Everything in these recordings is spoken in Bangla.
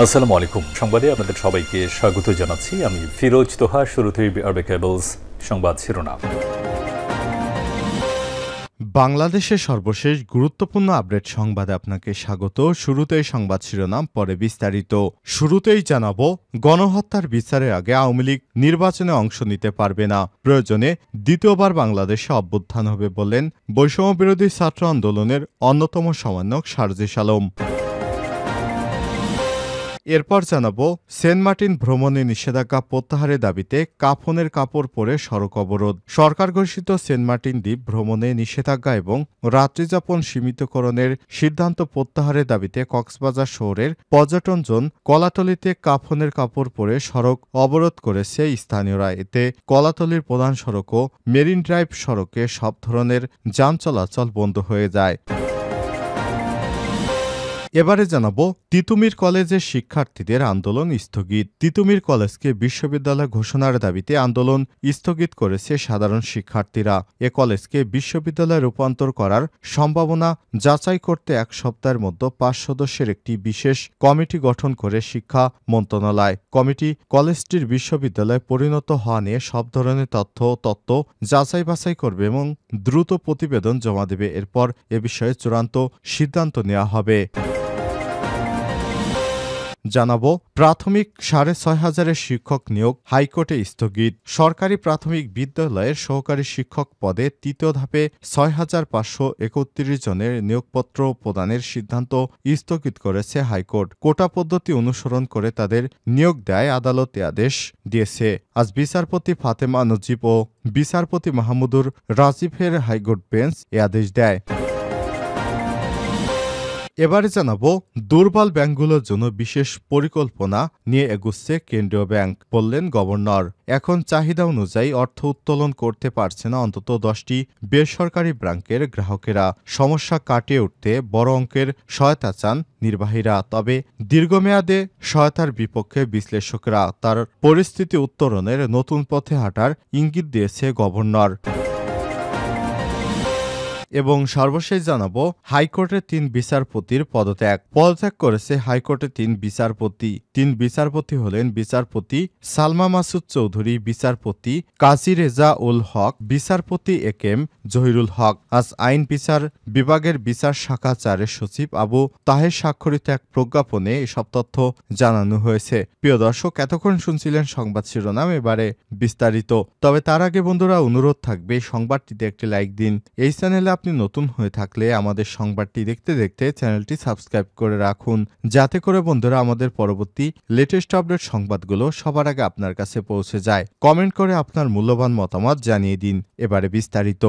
আসসালামু আলাইকুম। সংবাদে আপনাদের সবাইকে স্বাগত জানাচ্ছি। আমি ফিরোজ তোহা। শুরুতেই আরবে কেবলস সংবাদ শিরোনাম। বাংলাদেশের সর্বশেষ গুরুত্বপূর্ণ আপডেট সংবাদে আপনাকে স্বাগত। শুরুতেই সংবাদ শিরোনাম, পরে বিস্তারিত। শুরুতেই জানাবো, গণহত্যার বিচারের আগে আওয়ামী লীগ নির্বাচনে অংশ নিতে পারবে না, প্রয়োজনে দ্বিতীয়বার বাংলাদেশে অভ্যুত্থান হবে বললেন বৈষম্যবিরোধী ছাত্র আন্দোলনের অন্যতম সমন্বয়ক সারজিস আলম। এরপর জানাবো, সেন্ট মার্টিন ভ্রমণে নিষেধাজ্ঞা প্রত্যাহারের দাবিতে কাফনের কাপড় পরে সড়ক অবরোধ। সরকার ঘোষিত সেন্ট মার্টিন দ্বীপ ভ্রমণে নিষেধাজ্ঞা এবং রাত্রিযাপন সীমিতকরণের সিদ্ধান্ত প্রত্যাহারের দাবিতে কক্সবাজার শহরের পর্যটন জোন কলাতলিতে কাফনের কাপড় পরে সড়ক অবরোধ করেছে স্থানীয়রা। এতে কলাতলির প্রধান সড়ক ও মেরিন ড্রাইভ সড়কে সব ধরনের যান চলাচল বন্ধ হয়ে যায়। এবারে জানাবো, তিতুমির কলেজের শিক্ষার্থীদের আন্দোলন স্থগিত। তিতুমির কলেজকে বিশ্ববিদ্যালয় ঘোষণার দাবিতে আন্দোলন স্থগিত করেছে সাধারণ শিক্ষার্থীরা। এ কলেজকে বিশ্ববিদ্যালয়ে রূপান্তর করার সম্ভাবনা যাচাই করতে এক সপ্তাহের মধ্যে 5 সদস্যের একটি বিশেষ কমিটি গঠন করে শিক্ষা মন্ত্রণালয়। কমিটি কলেজটির বিশ্ববিদ্যালয়ে পরিণত হওয়া নিয়ে সব ধরনের তথ্য যাচাই বাছাই করবে এবং দ্রুত প্রতিবেদন জমা দেবে। এরপর এ বিষয়ে চূড়ান্ত সিদ্ধান্ত নেওয়া হবে। জানাবো, প্রাথমিক 6,500 শিক্ষক নিয়োগ হাইকোর্টে স্থগিত। সরকারি প্রাথমিক বিদ্যালয়ের সহকারী শিক্ষক পদে তৃতীয় ধাপে 6,531 জনের নিয়োগপত্র প্রদানের সিদ্ধান্ত স্থগিত করেছে হাইকোর্ট। কোটা পদ্ধতি অনুসরণ করে তাদের নিয়োগ দেয় আদালত আদেশ দিয়েছে। আজ বিচারপতি ফাতেমা নজিব ও বিচারপতি মাহমুদুর রাজিফের হাইকোর্ট বেঞ্চ এ আদেশ দেয়। এবারে জানাবো, দুর্বল ব্যাংকগুলোর জন্য বিশেষ পরিকল্পনা নিয়ে এগুচ্ছে কেন্দ্রীয় ব্যাংক, বললেন গভর্নর। এখন চাহিদা অনুযায়ী অর্থ উত্তোলন করতে পারছে না অন্তত 10টি বেসরকারি ব্যাংকের গ্রাহকেরা। সমস্যা কাটিয়ে উঠতে বড় অঙ্কের সহায়তা চান নির্বাহীরা। তবে দীর্ঘমেয়াদে সহায়তার বিপক্ষে বিশ্লেষকরা। তার পরিস্থিতি উত্তরণের নতুন পথে হাঁটার ইঙ্গিত দিয়েছে গভর্নর। এবং সর্বশেষ জানাবো, হাইকোর্টের 3 বিচারপতির পদত্যাগ করেছে হাইকোর্টের 3 বিচারপতি। 3 বিচারপতি হলেন বিচারপতি সালমা মাসুদ চৌধুরী, বিচারপতি কাজী রেজা উল হক, বিচারপতি একেএম জহিরুল হক। আজ আইন বিচার বিভাগের বিচার শাখা 4-এর সচিব আবু তাহের স্বাক্ষরিত এক প্রজ্ঞাপনে এসব তথ্য জানানো হয়েছে। প্রিয় দর্শক, এতক্ষণ শুনছিলেন সংবাদ শিরোনাম, এবারে বিস্তারিত। তবে তার আগে বন্ধুরা, অনুরোধ থাকবে সংবাদটিতে একটি লাইক দিন। এই চ্যানেলে আপনি নতুন হয়ে থাকলে আমাদের সংবাদটি দেখতে দেখতে চ্যানেলটি সাবস্ক্রাইব করে রাখুন, যাতে করে বন্ধুরা আমাদের পরবর্তী লেটেস্ট আপডেট সংবাদগুলো সবার আগে আপনার কাছে পৌঁছে যায়। কমেন্ট করে আপনার মূল্যবান মতামত জানিয়ে দিন। এবারে বিস্তারিত।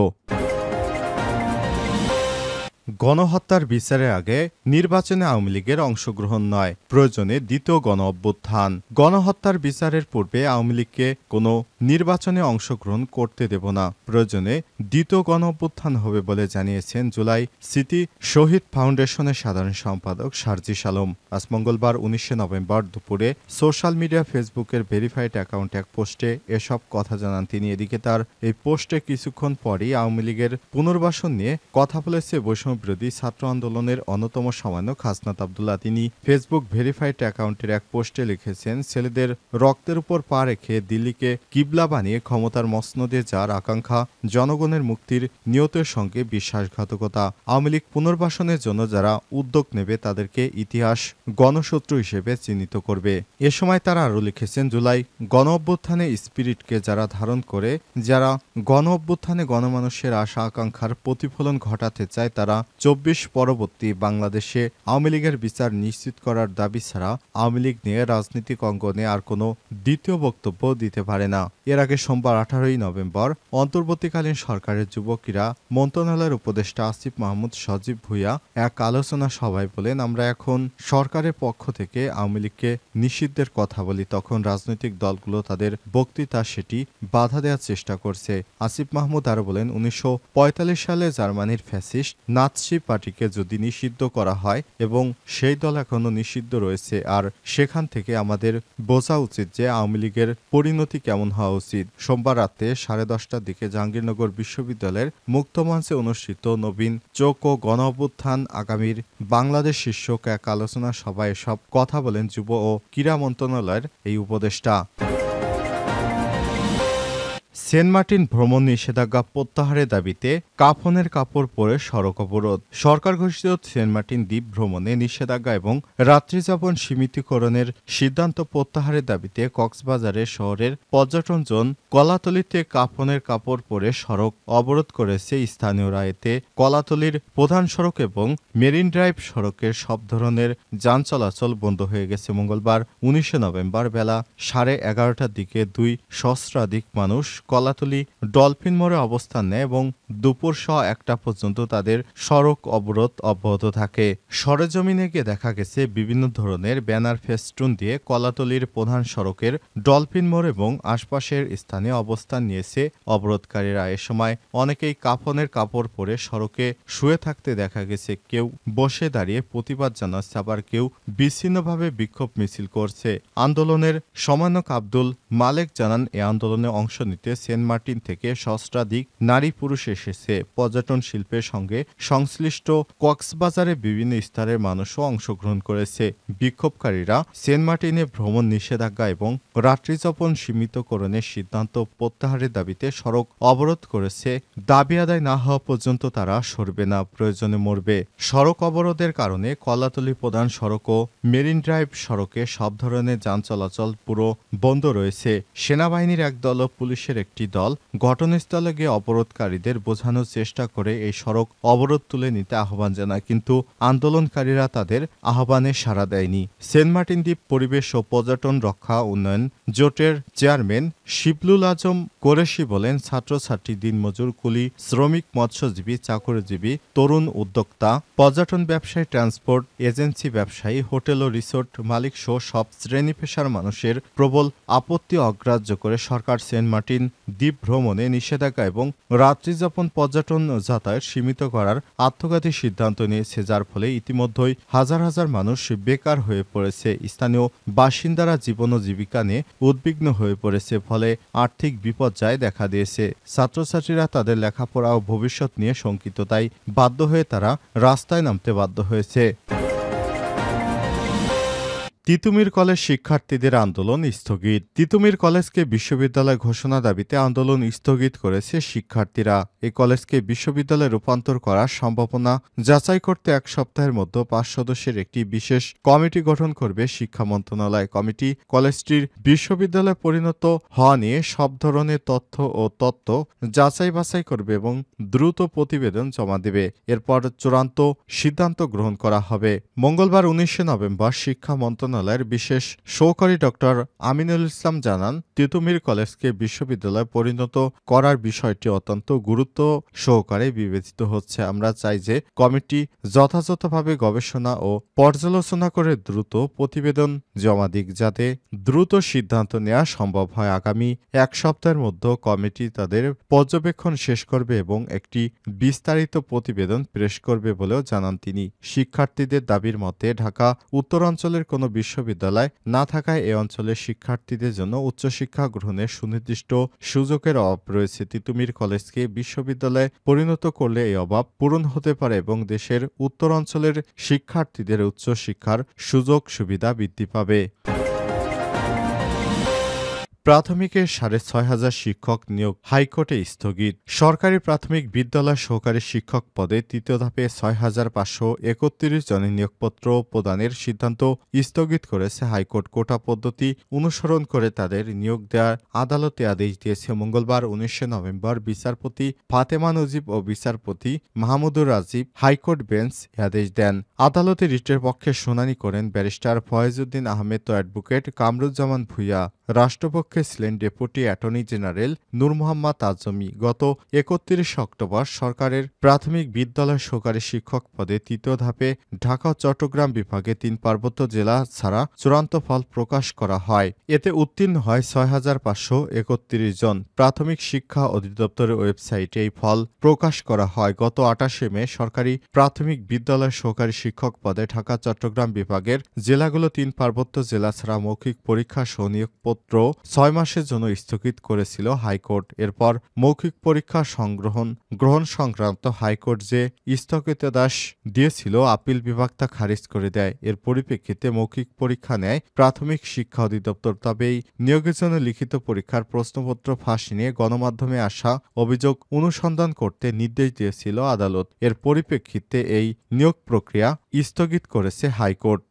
গণহত্যার বিচারের আগে নির্বাচনে আওয়ামী লীগের অংশগ্রহণ নয়, প্রয়োজনে দ্বিতীয় গণ অভ্যুত্থান। গণহত্যার বিচারের পূর্বে আওয়ামী লীগকে কোনো নির্বাচনে অংশগ্রহণ করতে দেব না, প্রয়োজনে দ্বিতীয় গণ অভ্যুত্থান হবে বলে জানিয়েছেন জুলাই স্মৃতি শহীদ ফাউন্ডেশনের সাধারণ সম্পাদক সারজিস আলম। আজ মঙ্গলবার 19 নভেম্বর দুপুরে সোশ্যাল মিডিয়া ফেসবুকের ভেরিফাইড অ্যাকাউন্টে এক পোস্টে এসব কথা জানান তিনি। এদিকে তার এই পোস্টে কিছুক্ষণ পরই আওয়ামী লীগের পুনর্বাসন নিয়ে কথা বলেছে বৈষম্যবিরোধী ছাত্র আন্দোলনের অন্যতম সমন্বয়ক হাসনাত আব্দুল্লাহ। তিনি ফেসবুক ভেরিফাইড অ্যাকাউন্টের এক পোস্টে লিখেছেন, ছেলেদের রক্তের উপর পা রেখে দিল্লিকে কিবলা বানিয়ে ক্ষমতার মসনদে যার আকাঙ্ক্ষা জনগণের মুক্তির নিয়তের সঙ্গে বিশ্বাসঘাতকতা। আওয়ামী লীগ পুনর্বাসনের জন্য যারা উদ্যোগ নেবে তাদেরকে ইতিহাস গণশত্রু হিসেবে চিহ্নিত করবে। এ সময় তারা আরও লিখেছেন, জুলাই গণ অভ্যুত্থানে স্পিরিটকে যারা ধারণ করে, যারা গণ অভ্যুত্থানে গণমানুষের আশা আকাঙ্ক্ষার প্রতিফলন ঘটাতে চায়, তারা 24 পরবর্তী বাংলাদেশে আওয়ামী লীগের বিচার নিশ্চিত করার দাবি ছাড়া আওয়ামী লীগ নিয়ে রাজনৈতিক অঙ্গনে আর কোনো দ্বিতীয় বক্তব্য দিতে পারে না। এর আগে সোমবার 18 নভেম্বর অন্তর্বর্তীকালীন সরকারের যুব ক্রীড়া মন্ত্রণালয়ের উপদেষ্টা আসিফ মাহমুদ সজীব ভুঁইয়া এক আলোচনা সভায় বলেন, আমরা এখন সরকারের পক্ষ থেকে আওয়ামী লীগকে নিষিদ্ধের কথা বলি, তখন রাজনৈতিক দলগুলো তাদের বক্তৃতা সেটি বাধা দেওয়ার চেষ্টা করছে। আসিফ মাহমুদ আরও বলেন, 1945 সালে জার্মানির ফ্যাসিস্ট মাতসি পার্টিকে যদি নিষিদ্ধ করা হয় এবং সেই দল এখনও নিষিদ্ধ রয়েছে, আর সেখান থেকে আমাদের বোঝা উচিত যে আওয়ামী লীগের পরিণতি কেমন হওয়া উচিত। সোমবার রাতে 10:30টার দিকে জাহাঙ্গীরনগর বিশ্ববিদ্যালয়ের মুক্তমঞ্চে অনুষ্ঠিত নবীন চোখ ও গণ অভ্যুত্থান আগামীর বাংলাদেশ শীর্ষক এক আলোচনা সভায় এসব কথা বলেন যুব ও ক্রীড়া মন্ত্রণালয়ের এই উপদেষ্টা। সেন্ট মার্টিন ভ্রমণ নিষেধাজ্ঞা প্রত্যাহারের দাবিতে কাফনের কাপড় পরে সড়ক অবরোধ। সরকার ঘোষিত সেন্ট মার্টিন দ্বীপ ভ্রমণে নিষেধাজ্ঞা এবং রাত্রিযাপন সীমিতকরণের সিদ্ধান্ত প্রত্যাহারের দাবিতে কক্সবাজারের শহরের পর্যটন জোন কলাতলিতে কাফনের কাপড় পরে সড়ক অবরোধ করেছে স্থানীয়রা। এতে কলাতলির প্রধান সড়ক এবং মেরিন ড্রাইভ সড়কের সব ধরনের যান চলাচল বন্ধ হয়ে গেছে। মঙ্গলবার 19 নভেম্বর বেলা 11:30টার দিকে 2 সহস্রাধিক মানুষ কলাতলি ডলফিন মোড়ে অবস্থান নেয় এবং দুপুর 1টা পর্যন্ত তাদের সড়ক অবরোধ অব্যাহত থাকে। সরেজমিনে গিয়ে দেখা গেছে বিভিন্ন ধরনের ব্যানার ফেস্টুন দিয়ে কলাতলির প্রধান সড়কের ডলফিন মোড় এবং আশপাশের স্থানে অবস্থান নিয়েছে অবরোধকারীরা। এ সময় অনেকেই কাফনের কাপড় পরে সড়কে শুয়ে থাকতে দেখা গেছে। কেউ বসে দাঁড়িয়ে প্রতিবাদ জানাচ্ছে, আবার কেউ বিচ্ছিন্নভাবে বিক্ষোভ মিছিল করছে। আন্দোলনের সমন্বয়ক আব্দুল মালেক জানান, এ আন্দোলনে অংশ নিতে সেন্ট মার্টিন থেকে সহস্রাধিক নারী পুরুষ এসেছে। পর্যটন শিল্পের সঙ্গে সংশ্লিষ্ট কক্সবাজারে বিভিন্ন স্তরের মানুষও অংশগ্রহণ করেছে। বিক্ষোভকারীরা সেন্ট মার্টিনে ভ্রমণ নিষেধাজ্ঞা এবং রাত্রিযাপন সীমিতকরণের সিদ্ধান্ত প্রত্যাহারের দাবিতে সড়ক অবরোধ করেছে। দাবি আদায় না হওয়া পর্যন্ত তারা সরবে না, প্রয়োজনে মরবে। সড়ক অবরোধের কারণে কলাতলি প্রধান সড়ক ও মেরিন ড্রাইভ সড়কে সব ধরনের যান চলাচল পুরো বন্ধ রয়েছে। সেনাবাহিনীর এক দল ও পুলিশের একটি দল ঘটনাস্থলে গিয়ে অবরোধকারীদের বোঝানোর চেষ্টা করে এই সড়ক অবরোধ তুলে নিতে আহ্বান জানায়, কিন্তু আন্দোলনকারীরা তাদের আহ্বানে সাড়া দেয়নি। সেন্ট মার্টিন দ্বীপ পরিবেশ ও পর্যটন রক্ষা উন্নয়ন জোটের চেয়ারম্যান শিবলুল আজম কোরেশি বলেন, ছাত্রছাত্রী, দিনমজুর, কুলি, শ্রমিক, মৎস্যজীবী, চাকরিজীবী, তরুণ উদ্যোক্তা, পর্যটন ব্যবসায়ী, ট্রান্সপোর্ট এজেন্সি ব্যবসায়ী, হোটেল ও রিসোর্ট মালিক সহ সব শ্রেণী পেশার মানুষের প্রবল আপত্তি অগ্রাহ্য করে সরকার সেন্ট মার্টিন দ্বীপ ভ্রমণে নিষেধাজ্ঞা এবং রাত্রিযাপন পর্যটন যাতায়াত সীমিত করার আত্মঘাতী সিদ্ধান্ত নিয়েছে, যার ফলে ইতিমধ্যেই হাজার হাজার মানুষ বেকার হয়ে পড়েছে। স্থানীয় বাসিন্দারা জীবন ও জীবিকা নিয়ে উদ্বিগ্ন হয়ে পড়েছে, ফলে আর্থিক বিপর্যয় দেখা দিয়েছে। ছাত্রছাত্রীরা তাদের লেখাপড়া ও ভবিষ্যৎ নিয়ে শঙ্কিত, তাই বাধ্য হয়ে তারা রাস্তায় নামতে বাধ্য হয়েছে। তিতুমির কলেজ শিক্ষার্থীদের আন্দোলন স্থগিত। তিতুমির কলেজকে বিশ্ববিদ্যালয় ঘোষণা দাবিতে আন্দোলন স্থগিত করেছে শিক্ষার্থীরা। এই কলেজকে বিশ্ববিদ্যালয়ে রূপান্তর করার সম্ভাবনা যাচাই করতে 1 সপ্তাহের মধ্যে 5 সদস্যের একটি বিশেষ কমিটি গঠন করবে শিক্ষা মন্ত্রণালয়। কমিটি কলেজটির বিশ্ববিদ্যালয়ে পরিণত হওয়া নিয়ে সব ধরনের তথ্য ও তত্ত্ব যাচাই বাছাই করবে এবং দ্রুত প্রতিবেদন জমা দেবে। এরপর চূড়ান্ত সিদ্ধান্ত গ্রহণ করা হবে। মঙ্গলবার 19 নভেম্বর শিক্ষা মন্ত্রণালয়ের বিশেষ সহকারী ডক্টর আমিনুল ইসলাম জানান, তিতুমির কলেজকে বিশ্ববিদ্যালয়ে পরিণত করার বিষয়টি অত্যন্ত গুরুত্ব সহকারে বিবেচিত হচ্ছে। আমরা চাই যে কমিটি যথাযথভাবে গবেষণা ও পর্যালোচনা করে দ্রুত প্রতিবেদন জমা দিক, যাতে দ্রুত সিদ্ধান্ত নেওয়া সম্ভব হয়। আগামী 1 সপ্তাহের মধ্যে কমিটি তাদের পর্যবেক্ষণ শেষ করবে এবং একটি বিস্তারিত প্রতিবেদন পেশ করবে বলেও জানান তিনি। শিক্ষার্থীদের দাবির মতে ঢাকা উত্তরাঞ্চলের কোনো বিশ্ববিদ্যালয় না থাকায় এ অঞ্চলের শিক্ষার্থীদের জন্য উচ্চশিক্ষা গ্রহণের সুনির্দিষ্ট সুযোগের অভাব রয়েছে। তিতুমির কলেজকে বিশ্ববিদ্যালয়ে পরিণত করলে এই অভাব পূরণ হতে পারে এবং দেশের উত্তরাঞ্চলের শিক্ষার্থীদের উচ্চশিক্ষার সুযোগ সুবিধা বৃদ্ধি পাবে। প্রাথমিকের 6,500 শিক্ষক নিয়োগ হাইকোর্টে স্থগিত। সরকারি প্রাথমিক বিদ্যালয় সহকারী শিক্ষক পদে তৃতীয় ধাপে 6,531 জনের নিয়োগপত্র প্রদানের সিদ্ধান্ত স্থগিত করেছে হাইকোর্ট। কোটা পদ্ধতি অনুসরণ করে তাদের নিয়োগ দেওয়ার আদালতে আদেশ দিয়েছে। মঙ্গলবার 19 নভেম্বর বিচারপতি ফাতেমা নজিব ও বিচারপতি মাহমুদুর রাজীব হাইকোর্ট বেঞ্চ আদেশ দেন। আদালতে রিটের পক্ষে শুনানি করেন ব্যারিস্টার ফয়েজউদ্দিন আহমেদ ও অ্যাডভোকেট কামরুজ্জামান ভূঁইয়া। রাষ্ট্রপক্ষ কক্ষে ছিলেন ডেপুটি অ্যাটর্নি জেনারেল নূর মোহাম্মদ আজমি। গত ৩১ অক্টোবর সরকারের প্রাথমিক বিদ্যালয় সহকারী শিক্ষক পদে তৃতীয় ধাপে ঢাকা ও চট্টগ্রাম বিভাগে ৩ পার্বত্য জেলা ছাড়া চূড়ান্ত ফল প্রকাশ করা হয়। এতে উত্তীর্ণ হয় ৬,৫৩১ জন। প্রাথমিক শিক্ষা অধিদপ্তরের ওয়েবসাইটে এই ফল প্রকাশ করা হয়। গত ২৮শে মে সরকারি প্রাথমিক বিদ্যালয় সহকারী শিক্ষক পদে ঢাকা চট্টগ্রাম বিভাগের জেলাগুলো ৩ পার্বত্য জেলা ছাড়া মৌখিক পরীক্ষা সহ নিয়োগপত্র ৬ মাসের জন্য স্থগিত করেছিল হাইকোর্ট। এরপর মৌখিক পরীক্ষা গ্রহণ সংক্রান্ত হাইকোর্ট যে স্থগিতাদেশ দিয়েছিল, আপিল বিভাগ তা খারিজ করে দেয়। এর পরিপ্রেক্ষিতে মৌখিক পরীক্ষা নেয় প্রাথমিক শিক্ষা অধিদপ্তর। তবে এই নিয়োগের জন্য লিখিত পরীক্ষার প্রশ্নপত্র ফাঁস নিয়ে গণমাধ্যমে আসা অভিযোগ অনুসন্ধান করতে নির্দেশ দিয়েছিল আদালত। এর পরিপ্রেক্ষিতে এই নিয়োগ প্রক্রিয়া স্থগিত করেছে হাইকোর্ট।